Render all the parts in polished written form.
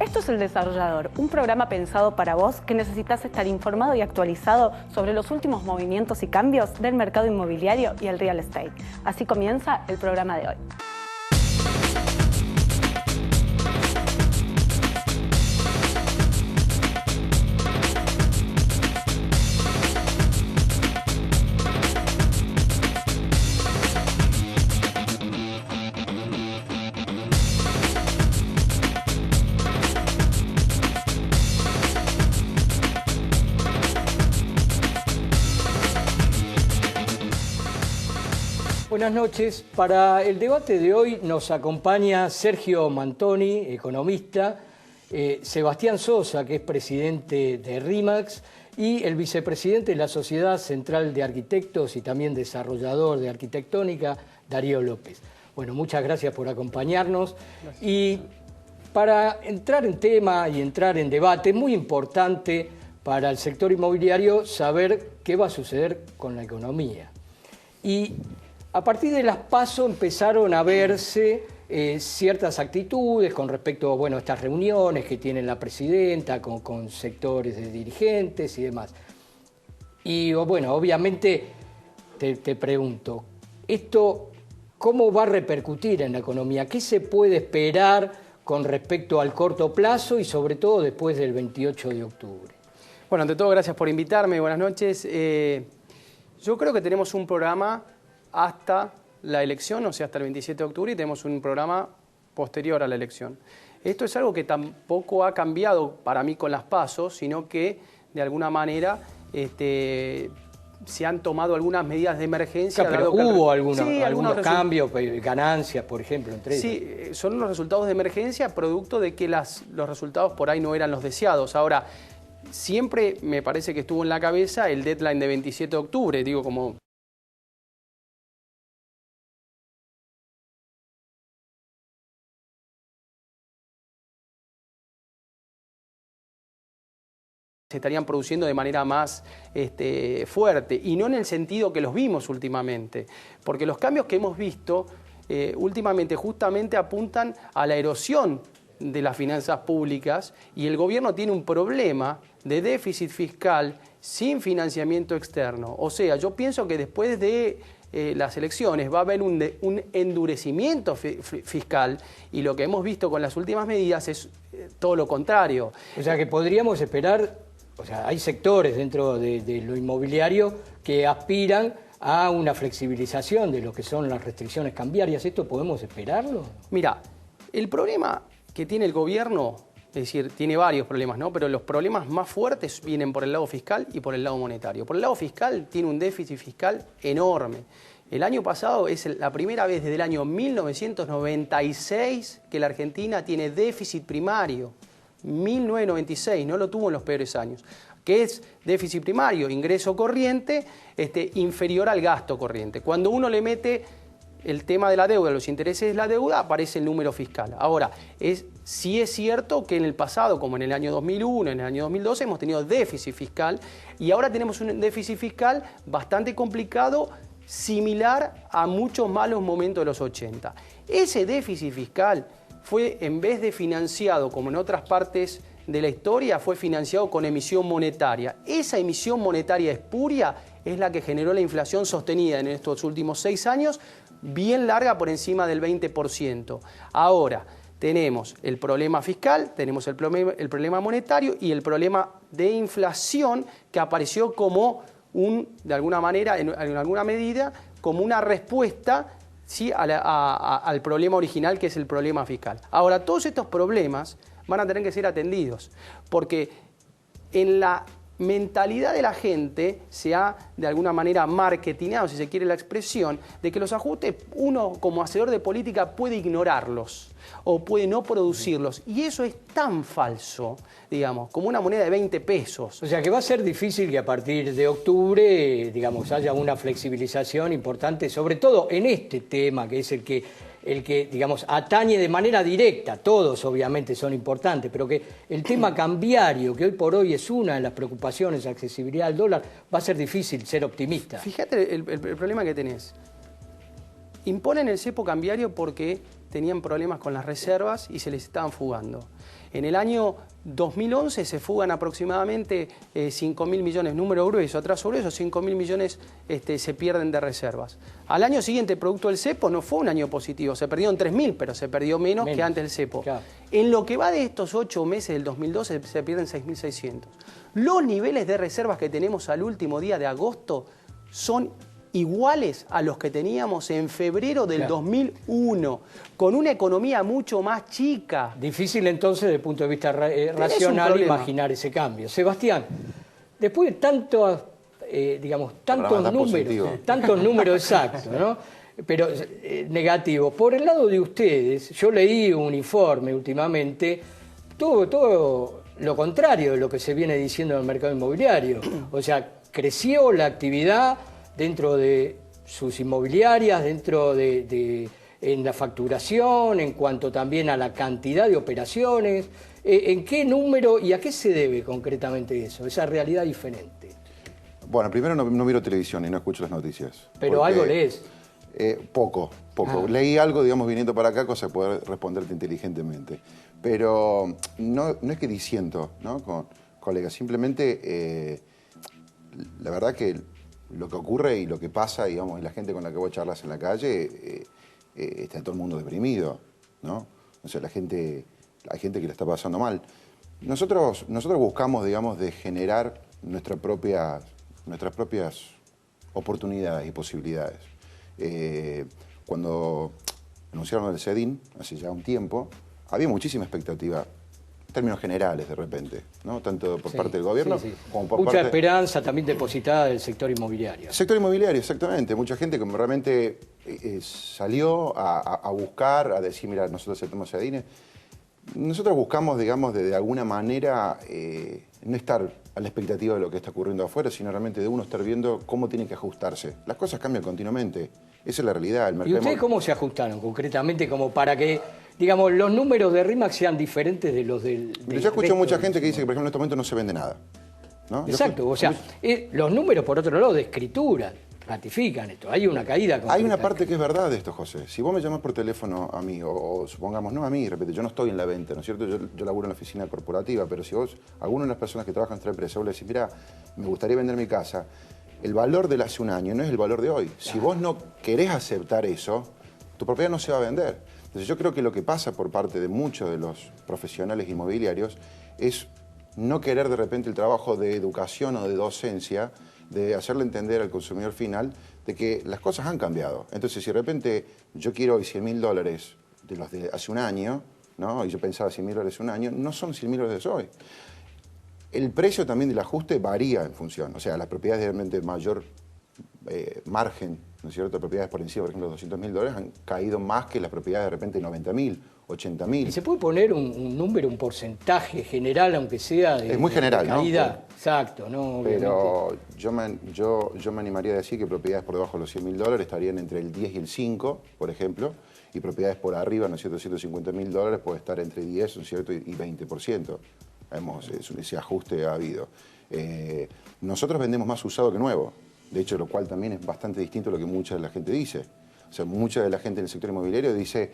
Esto es El Desarrollador, un programa pensado para vos que necesitas estar informado y actualizado sobre los últimos movimientos y cambios del mercado inmobiliario y el real estate. Así comienza el programa de hoy. Buenas noches. Para el debate de hoy nos acompaña Sergio Mantoni, economista, Sebastián Sosa, que es presidente de RIMAX, y el vicepresidente de la Sociedad Central de Arquitectos y también desarrollador de arquitectónica, Darío López. Bueno, muchas gracias por acompañarnos. Gracias. Y para entrar en tema y entrar en debate, es muy importante para el sector inmobiliario saber qué va a suceder con la economía. Y a partir de las PASO empezaron a verse ciertas actitudes con respecto a estas reuniones que tiene la presidenta con sectores de dirigentes y demás. Y obviamente te pregunto, ¿esto cómo va a repercutir en la economía? ¿Qué se puede esperar con respecto al corto plazo y sobre todo después del 28 de octubre? Bueno, ante todo, gracias por invitarme. Buenas noches. Yo creo que tenemos un programa hasta la elección, o sea, hasta el 27 de octubre, y tenemos un programa posterior a la elección. Esto es algo que tampoco ha cambiado para mí con las PASO, sino que de alguna manera se han tomado algunas medidas de emergencia. Claro, pero hubo algunos cambios, ganancias, por ejemplo, entre ellos. Sí, son los resultados de emergencia producto de que los resultados por ahí no eran los deseados. Ahora, siempre me parece que estuvo en la cabeza el deadline de 27 de octubre, digo, como se estarían produciendo de manera más fuerte, y no en el sentido que los vimos últimamente, porque los cambios que hemos visto últimamente justamente apuntan a la erosión de las finanzas públicas, y el gobierno tiene un problema de déficit fiscal sin financiamiento externo. O sea, yo pienso que después de las elecciones va a haber un endurecimiento fiscal, y lo que hemos visto con las últimas medidas es todo lo contrario. O sea que podríamos esperar. O sea, hay sectores dentro de lo inmobiliario que aspiran a una flexibilización de lo que son las restricciones cambiarias. ¿Esto podemos esperarlo? Mira, el problema que tiene el gobierno, es decir, tiene varios problemas, ¿no? Pero los problemas más fuertes vienen por el lado fiscal y por el lado monetario. Por el lado fiscal tiene un déficit fiscal enorme. El año pasado es la primera vez desde el año 1996 que la Argentina tiene déficit primario. 1996, no lo tuvo en los peores años. ¿Qué es déficit primario? Ingreso corriente inferior al gasto corriente. Cuando uno le mete el tema de la deuda, los intereses de la deuda, aparece el número fiscal. Ahora, sí es cierto que en el pasado, como en el año 2001, en el año 2012, hemos tenido déficit fiscal, y ahora tenemos un déficit fiscal bastante complicado, similar a muchos malos momentos de los 80. Ese déficit fiscal fue, en vez de financiado como en otras partes de la historia, fue financiado con emisión monetaria. Esa emisión monetaria espuria es la que generó la inflación sostenida en estos últimos 6 años, bien larga, por encima del 20%. Ahora tenemos el problema fiscal, tenemos el problema monetario y el problema de inflación, que apareció como de alguna manera, en alguna medida, como una respuesta, ¿sí?, al problema original, que es el problema fiscal. Ahora, todos estos problemas van a tener que ser atendidos, porque en la mentalidad de la gente se ha de alguna manera marketingado, si se quiere la expresión, de que los ajustes uno como hacedor de política puede ignorarlos o puede no producirlos, y eso es tan falso, digamos, como una moneda de 20 pesos. O sea que va a ser difícil que a partir de octubre, digamos, haya una flexibilización importante, sobre todo en este tema, que es el que, digamos, atañe de manera directa. Todos obviamente son importantes, pero que el tema cambiario, que hoy por hoy es una de las preocupaciones, accesibilidad al dólar, va a ser difícil ser optimista. Fíjate el problema que tenés. Imponen el cepo cambiario porque tenían problemas con las reservas y se les estaban fugando. En el año 2011 se fugan aproximadamente 5.000 millones, número grueso, atrás sobre eso 5.000 millones se pierden de reservas. Al año siguiente, producto del cepo, no fue un año positivo, se perdieron 3.000, pero se perdió menos que antes del cepo. Claro. En lo que va de estos 8 meses del 2012 se pierden 6.600. Los niveles de reservas que tenemos al último día de agosto son iguales a los que teníamos en febrero del 2001, con una economía mucho más chica. Difícil entonces, desde el punto de vista racional, imaginar ese cambio. Sebastián, después de tantos números exactos, ¿no? Pero negativos, por el lado de ustedes, yo leí un informe últimamente, todo lo contrario de lo que se viene diciendo en el mercado inmobiliario. O sea, creció la actividad dentro de sus inmobiliarias, en la facturación, en cuanto también a la cantidad de operaciones. ¿En qué número y a qué se debe concretamente eso, esa realidad diferente? Bueno, primero no miro televisión y no escucho las noticias. Pero algo lees. Poco. Leí algo, digamos, viniendo para acá, cosa de poder responderte inteligentemente. Pero no es que disiento, ¿no? Con colegas, simplemente la verdad que lo que ocurre y lo que pasa, digamos, en la gente con la que vos charlas en la calle, está todo el mundo deprimido, ¿no? O sea, hay gente que la está pasando mal. Nosotros buscamos, digamos, de generar nuestras propias oportunidades y posibilidades. Cuando anunciaron el CEDIN, hace ya un tiempo, había muchísima expectativa, en términos generales de repente, ¿no? Tanto por parte del gobierno como por mucha esperanza también depositada del sector inmobiliario. El sector inmobiliario, exactamente. Mucha gente que realmente salió a buscar, a decir, mira, nosotros aceptamos CEDIN. Nosotros buscamos, digamos, de alguna manera no estar a la expectativa de lo que está ocurriendo afuera, sino realmente de uno estar viendo cómo tiene que ajustarse. Las cosas cambian continuamente. Esa es la realidad. El mercado. ¿Y ustedes cómo se ajustaron concretamente como para que, digamos, los números de RE/MAX sean diferentes de los del... Yo escucho mucha gente que dice que, por ejemplo, en este momento no se vende nada, ¿no? Exacto, o sea, los números, por otro lado, de escritura, ratifican esto. Hay una caída concreta. Hay una parte que es verdad de esto, José. Si vos me llamás por teléfono a mí, o supongamos, no a mí, repite, yo no estoy en la venta, ¿no es cierto? Yo laburo en la oficina corporativa, pero si vos, alguna de las personas que trabajan en esta empresa, vos le decís, mira, me gustaría vender mi casa, el valor de hace un año no es el valor de hoy. Si vos no querés aceptar eso, tu propiedad no se va a vender. Entonces yo creo que lo que pasa por parte de muchos de los profesionales inmobiliarios es no querer de repente el trabajo de educación o de docencia, de hacerle entender al consumidor final de que las cosas han cambiado. Entonces, si de repente yo quiero hoy $100.000 de los de hace un año, ¿no? Y yo pensaba $100.000 hace un año, no son $100.000 de hoy. El precio también del ajuste varía en función. O sea, las propiedades de realmente mayor margen, ¿no es cierto? Propiedades por encima, por ejemplo, de $200.000 han caído más que las propiedades de repente de $90.000, $80.000. ¿Y se puede poner un número, un porcentaje general, aunque sea de, es muy general, de caída? ¿no? Exacto, ¿no? Pero yo me animaría a decir que propiedades por debajo de los $100.000 estarían entre el 10 y el 5, por ejemplo, y propiedades por arriba, ¿no es cierto?, $150.000 puede estar entre 10, ¿no es cierto?, y 20%. Ese ajuste ha habido. Nosotros vendemos más usado que nuevo, de hecho, lo cual también es bastante distinto a lo que mucha de la gente dice. O sea, mucha de la gente en el sector inmobiliario dice...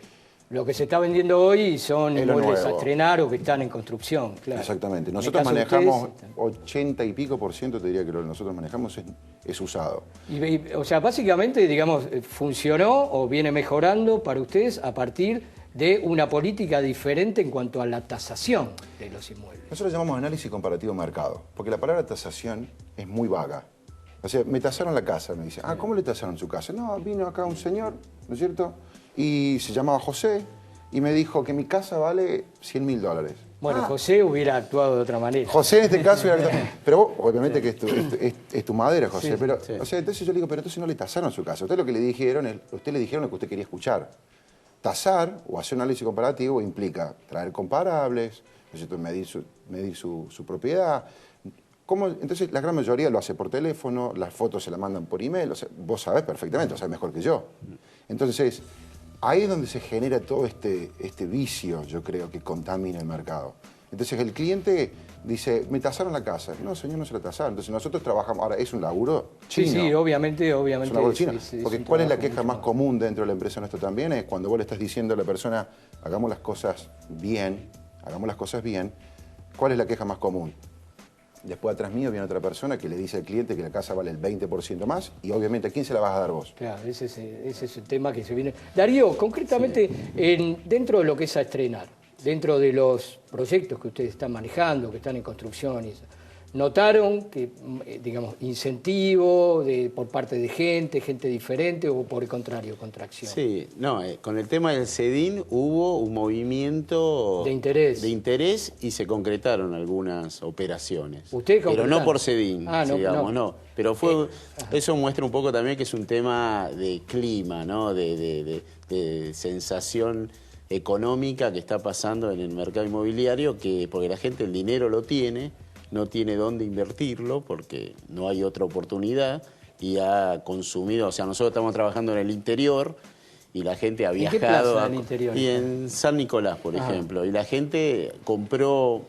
Lo que se está vendiendo hoy son inmuebles a nuevo. estrenar o que están en construcción, claro. Exactamente. Nosotros manejamos 80 y pico %, te diría que lo que nosotros manejamos es usado. O sea, básicamente, digamos, funcionó o viene mejorando para ustedes a partir de una política diferente en cuanto a la tasación de los inmuebles. Nosotros llamamos análisis comparativo de mercado, porque la palabra tasación es muy vaga. O sea, me tasaron la casa, me dicen, ¿cómo le tasaron su casa? No, vino acá un señor, ¿no es cierto?, y se llamaba José, y me dijo que mi casa vale $100.000. Bueno, José hubiera actuado de otra manera. José en este caso hubiera actuado... Pero vos, obviamente que es tu madera, José, Sí, pero, sí. o sea, entonces yo le digo, pero entonces no le tasaron su casa. Usted lo que le dijeron, usted le dijeron lo que usted quería escuchar. Tasar o hacer un análisis comparativo implica traer comparables, ¿no es cierto?, medir su propiedad. Entonces la gran mayoría lo hace por teléfono, las fotos se las mandan por email, o sea, vos sabés perfectamente, lo sabés mejor que yo. Entonces, ahí es donde se genera todo este vicio, yo creo, que contamina el mercado. Entonces el cliente dice, me tasaron la casa. No, señor, no se la tasaron. Entonces nosotros trabajamos, ahora es un laburo chino. Sí, obviamente. Es un laburo chino. Porque ¿cuál es la queja más común? común dentro de la empresa nuestra también? Es cuando vos le estás diciendo a la persona, hagamos las cosas bien, ¿cuál es la queja más común? Después atrás mío viene otra persona que le dice al cliente que la casa vale el 20% más y obviamente ¿a quién se la vas a dar vos? Claro, ese es el tema que se viene. Darío, concretamente, dentro de lo que es a estrenar, dentro de los proyectos que ustedes están manejando, que están en construcción, ¿notaron que, digamos, incentivo por parte de gente diferente o por el contrario, contracción? Sí, no, con el tema del CEDIN hubo un movimiento de interés y se concretaron algunas operaciones. ¿Ustedes pero concretaron? no por CEDIN, digamos, no. Pero eso muestra un poco también que es un tema de clima, ¿no? De sensación económica que está pasando en el mercado inmobiliario, porque la gente el dinero lo tiene, no tiene dónde invertirlo porque no hay otra oportunidad y ha consumido, o sea, nosotros estamos trabajando en el interior y la gente ha viajado. ¿En qué plaza en el interior? Y en San Nicolás, por ejemplo, y la gente compró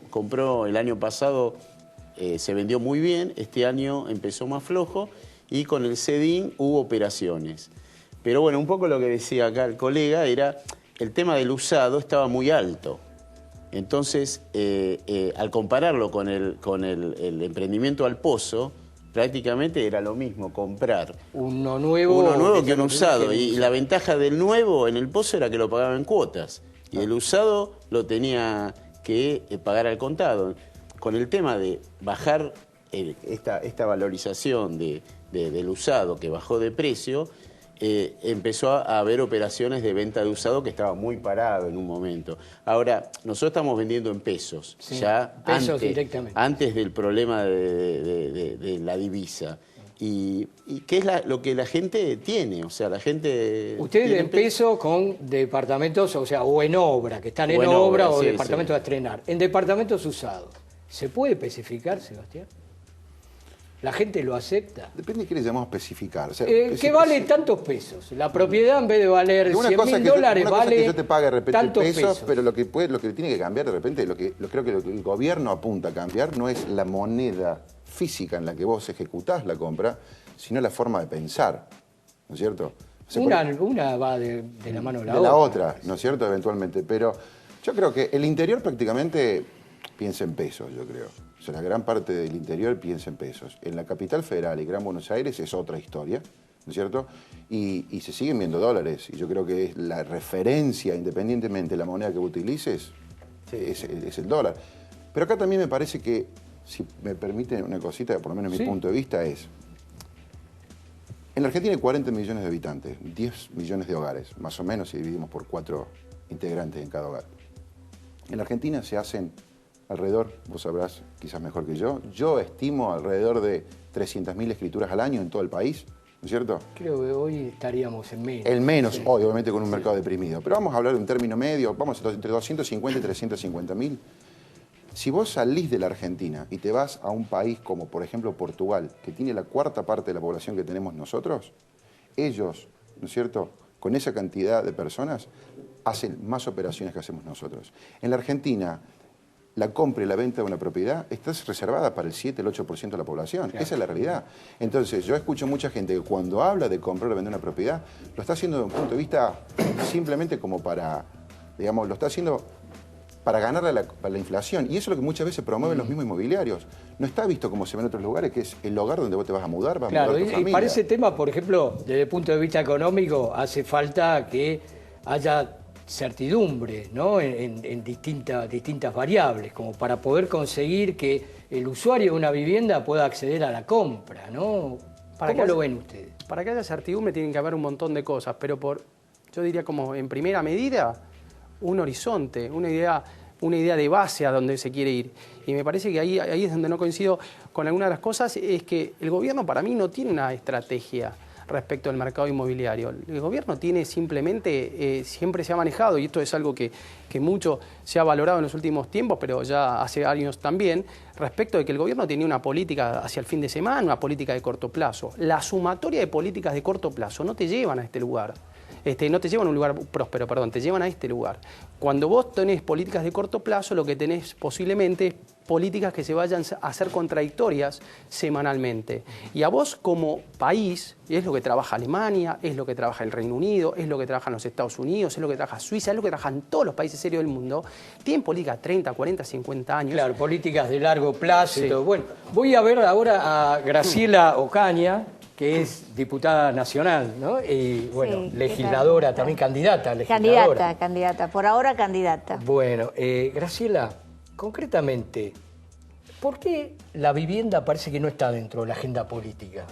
el año pasado, se vendió muy bien, este año empezó más flojo y con el CEDIN hubo operaciones. Pero bueno, un poco lo que decía acá el colega era, el tema del usado estaba muy alto. Entonces, al compararlo con el emprendimiento al pozo, prácticamente era lo mismo comprar uno nuevo que un usado. Y la ventaja del nuevo en el pozo era que lo pagaba en cuotas. Y el usado lo tenía que pagar al contado. Con el tema de bajar esta valorización del usado que bajó de precio, empezó a haber operaciones de venta de usado que estaba muy parado en un momento. Ahora, nosotros estamos vendiendo en pesos, ya pesos directamente. Antes del problema de la divisa. ¿Y qué es lo que la gente tiene? O sea, la gente... Ustedes en peso con departamentos, o sea, o en obra, que están en obra o departamentos a estrenar. En departamentos usados, ¿se puede especificar, Sebastián? ¿La gente lo acepta? Depende de qué le llamamos especificar. O sea, ¿qué vale tantos pesos? La propiedad en vez de valer $100.000 vale cosa que yo te pague de repente tantos pesos, pero lo que tiene que cambiar de repente, creo que lo que el gobierno apunta a cambiar no es la moneda física en la que vos ejecutás la compra, sino la forma de pensar, ¿no es cierto? O sea, una va de la mano de la otra. otra, ¿No es cierto? Eventualmente. Pero yo creo que el interior prácticamente piensa en pesos, yo creo. O sea, la gran parte del interior piensa en pesos. En la capital federal y Gran Buenos Aires es otra historia, ¿no es cierto? Y se siguen viendo dólares. Y yo creo que es la referencia, independientemente de la moneda que utilices, es el dólar. Pero acá también me parece que, si me permiten una cosita, por lo menos mi punto de vista es... En la Argentina hay 40 millones de habitantes, 10 millones de hogares, más o menos si dividimos por 4 integrantes en cada hogar. En la Argentina se hacen alrededor, vos sabrás quizás mejor que yo estimo alrededor de 300.000 escrituras al año en todo el país, ¿no es cierto? Creo que hoy estaríamos en menos. El menos, hoy, obviamente con un mercado deprimido. Pero vamos a hablar de un término medio, vamos entre 250 y 350.000. Si vos salís de la Argentina y te vas a un país como, por ejemplo, Portugal, que tiene la cuarta parte de la población que tenemos nosotros, ellos, ¿no es cierto?, con esa cantidad de personas, hacen más operaciones que hacemos nosotros. En la Argentina, la compra y la venta de una propiedad está reservada para el 7, el 8% de la población. Claro. Esa es la realidad. Entonces, yo escucho mucha gente que cuando habla de comprar o vender una propiedad, lo está haciendo desde un punto de vista simplemente como para, digamos, lo está haciendo para ganarle a la inflación. Y eso es lo que muchas veces promueven los mismos inmobiliarios. No está visto como se ve en otros lugares, que es el lugar donde vos te vas a mudar, vas a mudar a tu familia. Y para ese tema, por ejemplo, desde el punto de vista económico, hace falta que haya certidumbre, ¿no?, en distintas variables, como para poder conseguir que el usuario de una vivienda pueda acceder a la compra, ¿no? ¿Cómo lo ven ustedes? Para que haya certidumbre tienen que haber un montón de cosas, pero yo diría como en primera medida, un horizonte, una idea de base a donde se quiere ir. Y me parece que ahí es donde no coincido con alguna de las cosas, es que el gobierno para mí no tiene una estrategia respecto al mercado inmobiliario. El gobierno tiene simplemente, siempre se ha manejado, y esto es algo que mucho se ha valorado en los últimos tiempos, pero ya hace años también, respecto de que el gobierno tenía una política hacia el fin de semana, una política de corto plazo. La sumatoria de políticas de corto plazo no te llevan a este lugar. no te llevan a un lugar próspero, perdón, te llevan a este lugar. Cuando vos tenés políticas de corto plazo, lo que tenés posiblemente es políticas que se vayan a hacer contradictorias semanalmente. Y a vos como país, es lo que trabaja Alemania, es lo que trabaja el Reino Unido, es lo que trabajan los Estados Unidos, es lo que trabaja Suiza, es lo que trabajan todos los países serios del mundo, tienen políticas 30, 40, 50 años. Claro, políticas de largo plazo Sí. y todo. Bueno, voy a ver ahora a Graciela Ocaña, que es diputada nacional, ¿no? Y bueno, Sí, legisladora, ¿qué tal? también candidata a legisladora. Candidata, por ahora candidata. Bueno, Graciela, concretamente, ¿por qué la vivienda parece que no está dentro de la agenda política?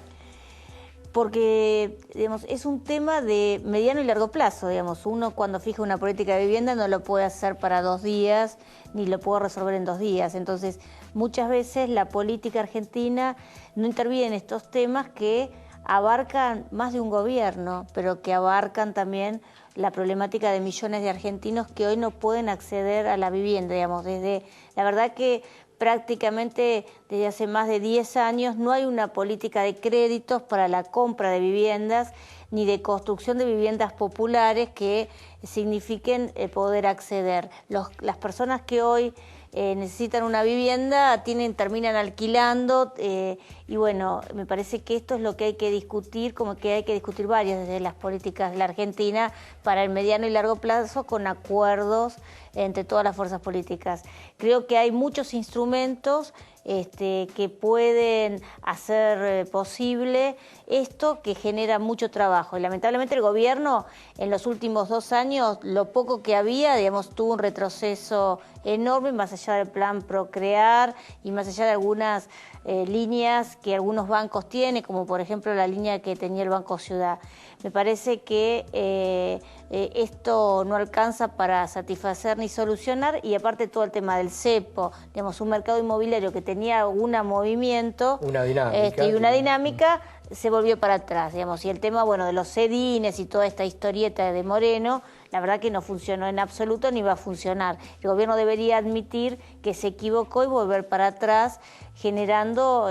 Porque, digamos, es un tema de mediano y largo plazo, digamos. Uno cuando fija una política de vivienda no lo puede hacer para 2 días, ni lo puede resolver en 2 días. Entonces, muchas veces la política argentina no interviene en estos temas que abarcan más de un gobierno, pero que abarcan también la problemática de millones de argentinos que hoy no pueden acceder a la vivienda, digamos. La verdad que prácticamente desde hace más de 10 años no hay una política de créditos para la compra de viviendas ni de construcción de viviendas populares que signifiquen poder acceder. Las personas que hoy necesitan una vivienda terminan alquilando y bueno, me parece que esto es lo que hay que discutir, como que hay que discutir varias desde las políticas de la Argentina para el mediano y largo plazo con acuerdos entre todas las fuerzas políticas. Creo que hay muchos instrumentos que pueden hacer posible esto que genera mucho trabajo. Y lamentablemente el gobierno en los últimos 2 años, lo poco que había, digamos, tuvo un retroceso enorme más allá del plan Procrear y más allá de algunas líneas que algunos bancos tienen, como por ejemplo la línea que tenía el Banco Ciudad. Me parece que esto no alcanza para satisfacer ni solucionar, y aparte todo el tema del cepo, digamos, un mercado inmobiliario que tenía algún movimiento Una dinámica. y una dinámica, se volvió para atrás, digamos, y el tema, bueno, de los cedines y toda esta historieta de Moreno, la verdad que no funcionó en absoluto ni va a funcionar. El gobierno debería admitir que se equivocó y volver para atrás, generando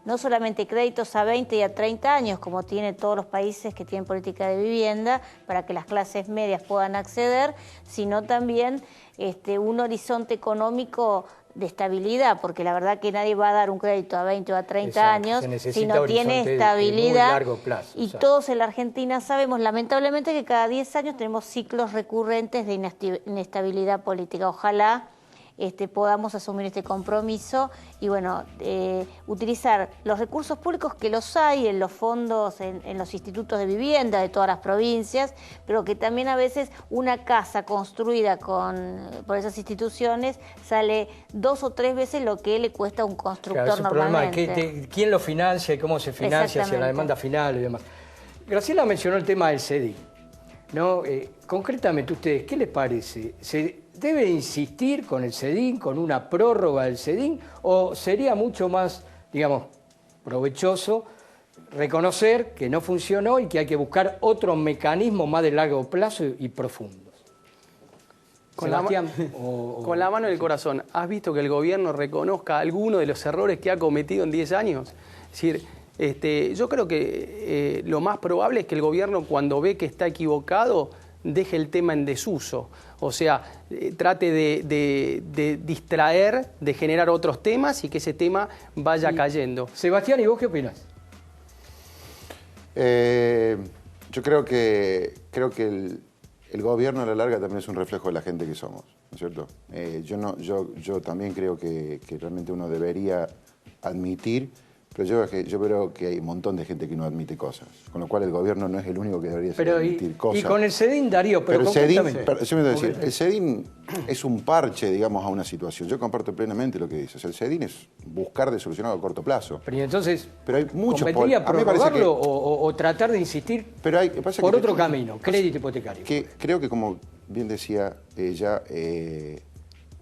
no solamente créditos a 20 y a 30 años, como tienen todos los países que tienen política de vivienda, para que las clases medias puedan acceder, sino también un horizonte económico de estabilidad, porque la verdad que nadie va a dar un crédito a 20 o a 30 Exacto, años se necesita si no tiene horizonte de estabilidad. muy largo plazo, Y exacto. todos en la Argentina sabemos, lamentablemente, que cada 10 años tenemos ciclos recurrentes de inestabilidad política. Ojalá podamos asumir este compromiso y, bueno, utilizar los recursos públicos que los hay en los fondos, en los institutos de vivienda de todas las provincias, pero que también a veces una casa construida por esas instituciones sale 2 o 3 veces lo que le cuesta a un constructor Claro, es un problema normalmente. de quién lo financia y cómo se financia hacia la Exactamente. demanda final y demás. Graciela mencionó el tema del CEDI, ¿no? Concretamente, ¿ustedes qué les parece? ¿Se debe insistir con el CEDIN, con una prórroga del CEDIN, o sería mucho más, digamos, provechoso reconocer que no funcionó y que hay que buscar otros mecanismos más de largo plazo y profundos? Con Sebastián, con la mano en el corazón, ¿has visto que el gobierno reconozca alguno de los errores que ha cometido en 10 años? Es decir, yo creo que lo más probable es que el gobierno, cuando ve que está equivocado, deje el tema en desuso. O sea, trate de distraer, de generar otros temas y que ese tema vaya cayendo. Sebastián, ¿y vos qué opinás? Yo creo que el gobierno a la larga también es un reflejo de la gente que somos, ¿no es cierto? Yo también creo que realmente uno debería admitir, pero yo creo que hay un montón de gente que no admite cosas, con lo cual el gobierno no es el único que debería admitir cosas. Y con el CEDIN, Darío, pero el CEDIN, concretamente. yo me voy a decir, el CEDIN es un parche, digamos, a una situación. Yo comparto plenamente lo que dices. El CEDIN es buscar de solucionar a corto plazo. Pero entonces, Pero hay muchos... ¿convendría a mí me parece prorrogarlo o tratar de insistir pero pasa por que otro camino, crédito hipotecario? Que creo que, como bien decía ella,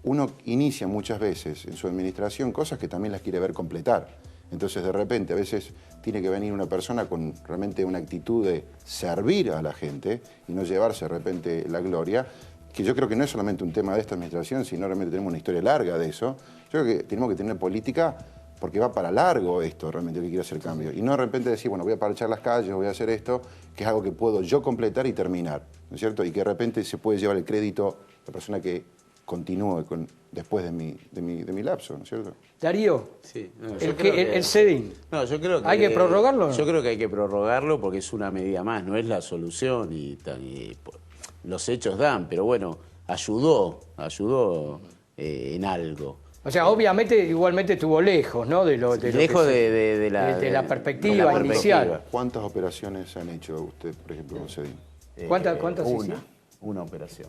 uno inicia muchas veces en su administración cosas que también las quiere ver completar. Entonces, de repente, a veces tiene que venir una persona con realmente una actitud de servir a la gente y no llevarse de repente la gloria, que yo creo que no es solamente un tema de esta administración, sino realmente tenemos una historia larga de eso. Yo creo que tenemos que tener política porque va para largo esto realmente que quiero hacer cambio. Y no de repente decir, bueno, voy a parchar las calles, voy a hacer esto, que es algo que puedo yo completar y terminar, ¿no es cierto? Y que de repente se puede llevar el crédito la persona que continúe después de mi lapso, ¿no es cierto? Darío, Sí, el CEDIN. No, yo creo que ¿Hay que prorrogarlo o no? Yo creo que hay que prorrogarlo porque es una medida más, no es la solución y los hechos dan, pero bueno, ayudó en algo. O sea, obviamente, igualmente estuvo lejos, ¿no? Lejos de la perspectiva inicial. ¿Cuántas operaciones han hecho usted, por ejemplo, con CEDIN? ¿Cuántas Una operación.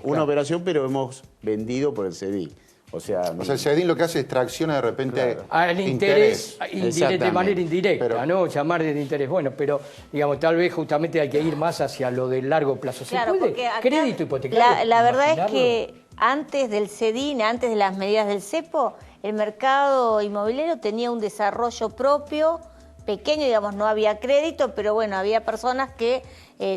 Una operación. Pero hemos vendido por el CEDIN. O sea, el CEDIN lo que hace es tracciona de repente el interés de manera indirecta, pero, ¿no? Llamar de interés. Bueno, pero digamos, tal vez justamente hay que ir más hacia lo del largo plazo. ¿Se puede? Crédito hipotecario. La verdad es que antes del CEDIN, antes de las medidas del cepo, el mercado inmobiliario tenía un desarrollo propio, pequeño, digamos, no había crédito, pero bueno, había personas que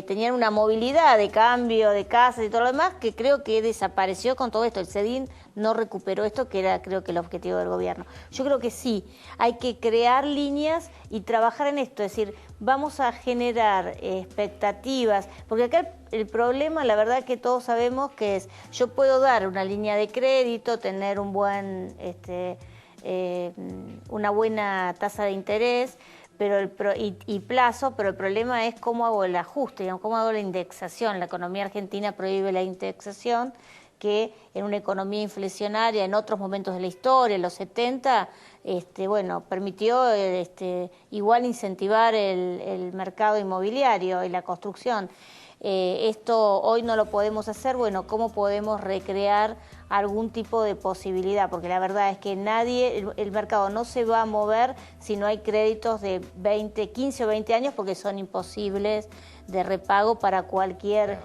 tenían una movilidad de cambio de casas y todo lo demás, que creo que desapareció con todo esto. El CEDIN no recuperó esto, que era creo que el objetivo del gobierno. Yo creo que sí, hay que crear líneas y trabajar en esto, es decir, vamos a generar expectativas, porque acá el problema, la verdad que todos sabemos que es, yo puedo dar una línea de crédito, tener un buen, una buena tasa de interés, y plazo, pero el problema es cómo hago el ajuste, digamos, cómo hago la indexación. La economía argentina prohíbe la indexación, que en una economía inflacionaria, en otros momentos de la historia, en los 70, bueno, permitió igual incentivar el mercado inmobiliario y la construcción. Esto hoy no lo podemos hacer, bueno, ¿cómo podemos recrear algún tipo de posibilidad? Porque la verdad es que el mercado no se va a mover si no hay créditos de 15 o 20 años, porque son imposibles de repago para cualquier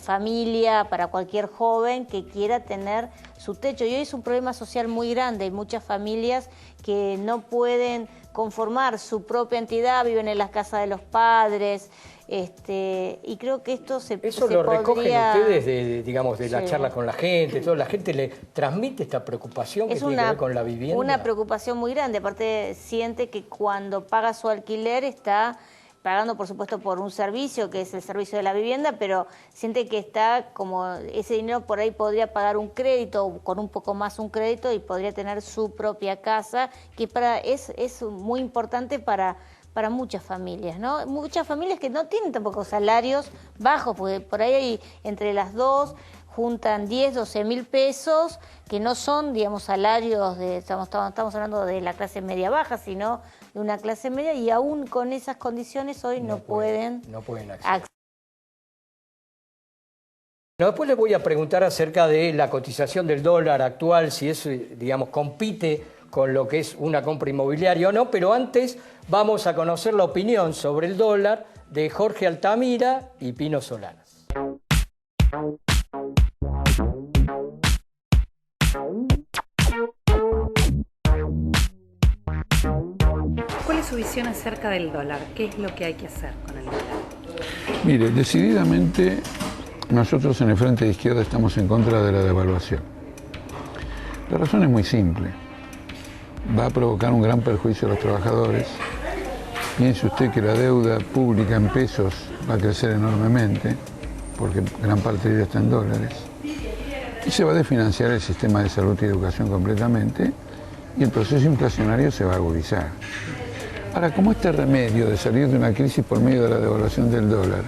familia, para cualquier joven que quiera tener su techo. Y hoy es un problema social muy grande, hay muchas familias que no pueden conformar su propia entidad, viven en las casas de los padres, y creo que esto Eso lo recogen ustedes de la charla con la gente, la gente le transmite esta preocupación que tiene que ver con la vivienda. Una preocupación muy grande, aparte siente que cuando paga su alquiler está pagando, por supuesto, por un servicio, que es el servicio de la vivienda, pero siente que está como ese dinero por ahí podría pagar un crédito, con un poco más un crédito, y podría tener su propia casa, que es muy importante para muchas familias, ¿no? Muchas familias que no tienen tampoco salarios bajos, porque por ahí hay, entre las dos juntan 10, 12 mil pesos, que no son, digamos, salarios estamos hablando de la clase media baja, sino de una clase media, y aún con esas condiciones hoy no pueden acceder. Después les voy a preguntar acerca de la cotización del dólar actual, si eso, digamos, compite con lo que es una compra inmobiliaria o no, pero antes vamos a conocer la opinión sobre el dólar de Jorge Altamira y Pino Solanas. ¿Cuál es su visión acerca del dólar? ¿Qué es lo que hay que hacer con el dólar? Mire, decididamente nosotros en el Frente de Izquierda estamos en contra de la devaluación. La razón es muy simple. Va a provocar un gran perjuicio a los trabajadores. Piense usted que la deuda pública en pesos va a crecer enormemente, porque gran parte de ella está en dólares. Y se va a desfinanciar el sistema de salud y educación completamente, y el proceso inflacionario se va a agudizar. Ahora, como este remedio de salir de una crisis por medio de la devaluación del dólar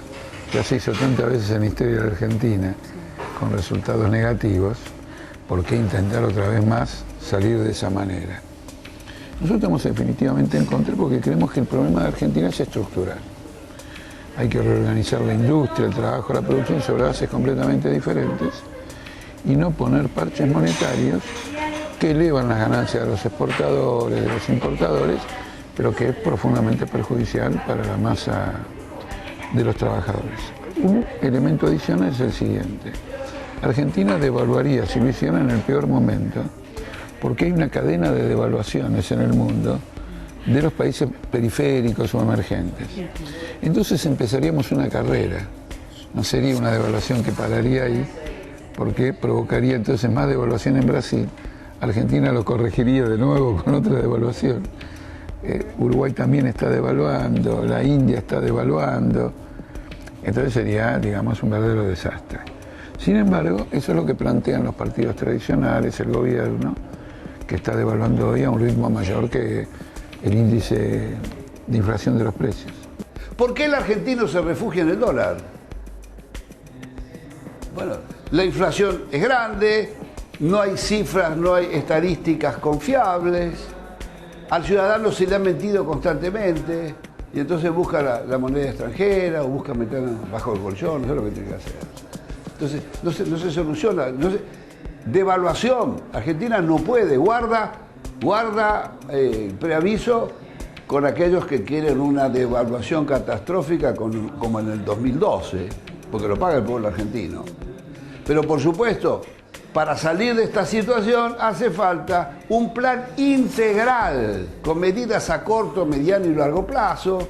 ya se hizo tantas veces en la historia de la Argentina con resultados negativos, ¿por qué intentar otra vez más salir de esa manera? Nosotros estamos definitivamente en contra porque creemos que el problema de Argentina es estructural. Hay que reorganizar la industria, el trabajo, la producción sobre bases completamente diferentes y no poner parches monetarios que elevan las ganancias de los exportadores, de los importadores, pero que es profundamente perjudicial para la masa de los trabajadores. Un elemento adicional es el siguiente. Argentina devaluaría, si lo hiciera, en el peor momento, porque hay una cadena de devaluaciones en el mundo de los países periféricos o emergentes. Entonces empezaríamos una carrera. No sería una devaluación que pararía ahí, porque provocaría entonces más devaluación en Brasil, Argentina lo corregiría de nuevo con otra devaluación. Uruguay también está devaluando, la India está devaluando, entonces sería, digamos, un verdadero desastre. Sin embargo, eso es lo que plantean los partidos tradicionales, el gobierno, que está devaluando hoy a un ritmo mayor que el índice de inflación de los precios. ¿Por qué el argentino se refugia en el dólar? Bueno, la inflación es grande, no hay cifras, no hay estadísticas confiables, al ciudadano se le ha mentido constantemente y entonces busca la moneda extranjera o busca meterla bajo el colchón, no sé lo que tiene que hacer. Entonces no se soluciona. Devaluación, Argentina no puede, guarda preaviso con aquellos que quieren una devaluación catastrófica como en el 2012, porque lo paga el pueblo argentino. Pero por supuesto, para salir de esta situación hace falta un plan integral, con medidas a corto, mediano y largo plazo,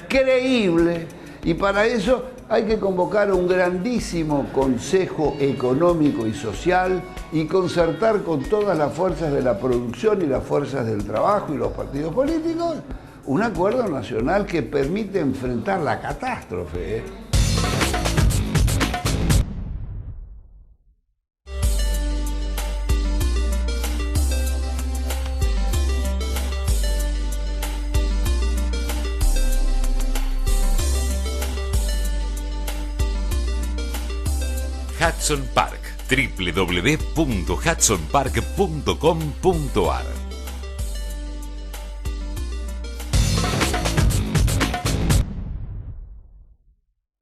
creíble, y para eso hay que convocar un grandísimo Consejo Económico y Social y concertar con todas las fuerzas de la producción y las fuerzas del trabajo y los partidos políticos un acuerdo nacional que permite enfrentar la catástrofe. Hudson Park, www.hudsonpark.com.ar.